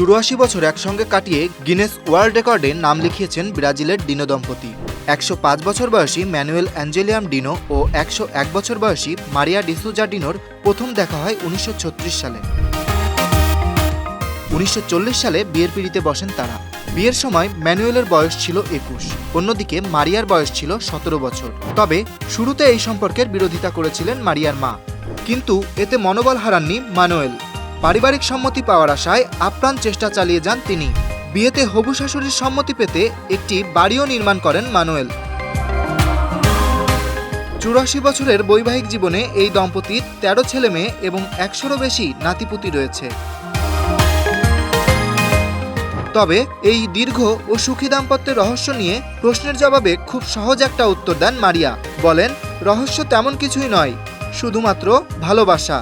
84 বছর একসঙ্গে কাটিয়ে গিনেস ওয়ার্ল্ড রেকর্ডে নাম লিখিয়েছেন ব্রাজিলের ডিনো দম্পতি। 105 বছর বয়সী ম্যানুয়েল অ্যাঞ্জেলিয়াম ডিনো ও 101 বছর বয়সী মারিয়া ডিসুজা ডিনোর প্রথম দেখা হয় 1936 সালে। 1940 সালে বিয়ের পিঁড়িতে বসেন তারা। বিয়ের সময় ম্যানুয়েলের বয়স ছিল 21, অন্যদিকে মারিয়ার বয়স ছিল 17 বছর। তবে শুরুতে এই সম্পর্কের বিরোধিতা করেছিলেন মারিয়ার মা, কিন্তু এতে মনোবল হারাননি ম্যানুয়েল। পারিবারিক সম্মতি পাওয়ার আশায় আপ্রাণ চেষ্টা চালিয়ে যান তিনি। বিয়েতে হবু শাশুড়ির সম্মতি পেতে একটি বাড়িও নির্মাণ করেন ম্যানুয়েল। 84 বছরের বৈবাহিক জীবনে এই দম্পতির 13 ছেলে মেয়ে এবং 100-রও বেশি নাতিপুতি রয়েছে। তবে এই দীর্ঘ ও সুখী দাম্পত্যের রহস্য নিয়ে প্রশ্নের জবাবে খুব সহজ একটা উত্তর দেন মারিয়া। বলেন, রহস্য তেমন কিছুই নয়, শুধুমাত্র ভালোবাসা।